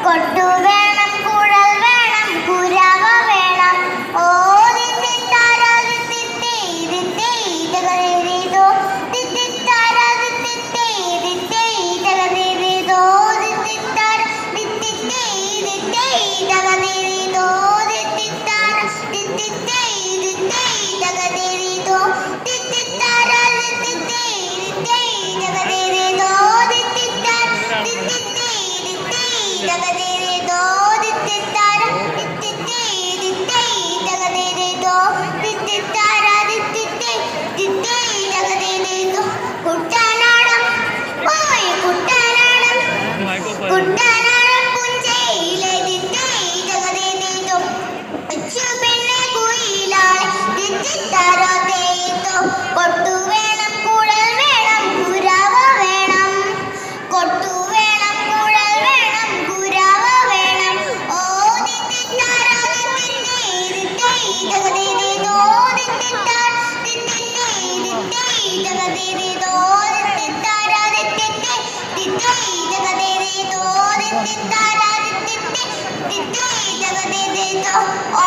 കൊട്ടു വേണം, കുഴൽ വേണം, കുരവ വേണം. ഓ ദിത്തിത്താര ദിത്തിത്തേ ദിത്തേ തകതേതോ ദിത്തിത്താര ദിത്തിത്തേ ദിത്തേ തകതേതോ ദിത്തിത്താര ദിത്തിത്തേ ദിത്തേ തകതേതോ ദിത്തിത്താര ദിത്തിത്തേ ദിത്തേ തകതേതോ ദിത്തിത്താര ദിത്തിത്തേ ദിത്തേ തകതേതോ ദിത്തിത്താര ദിത്തിത്തേ ദിത്തേ തകതേതോ ദിത്തിത്താര ദിത്തിത്തേ ദിത്തേ തകതേതോ ദിത്തിത്താര ദിത്തിത്തേ ദിത്തേ തകതേതോ കുട്ടനാടം പോയി കുട്ടനാടം കുട്ടനാടം പുഞ്ചയിലെ ദിത്തേ തകതേതോ അച്ചു പെണ്ണെ കുയിലാളെ ദിത്തിത്താര തേതോ കൊട്ടു വേണം, കുഴൽ വേണം, കുരവ വേണം. കൊട്ടു വേണം, കുഴൽ വേണം, കുരവ വേണം. ഓ ദിത്തിത്താര ദിത്തിത്തേ ദിത്തേ തകതേതോ ദിത്തിത്താര ദിത്തിത്തേ ദിത്തേ തകതേതോ ദിത്തിത്താര ദിത്തിത്തേ ദിത്തേ തകതേതോ ദിത്തിത്താര ദിത്തിത്തേ ദിത്തേ തകതേതോ. ഓ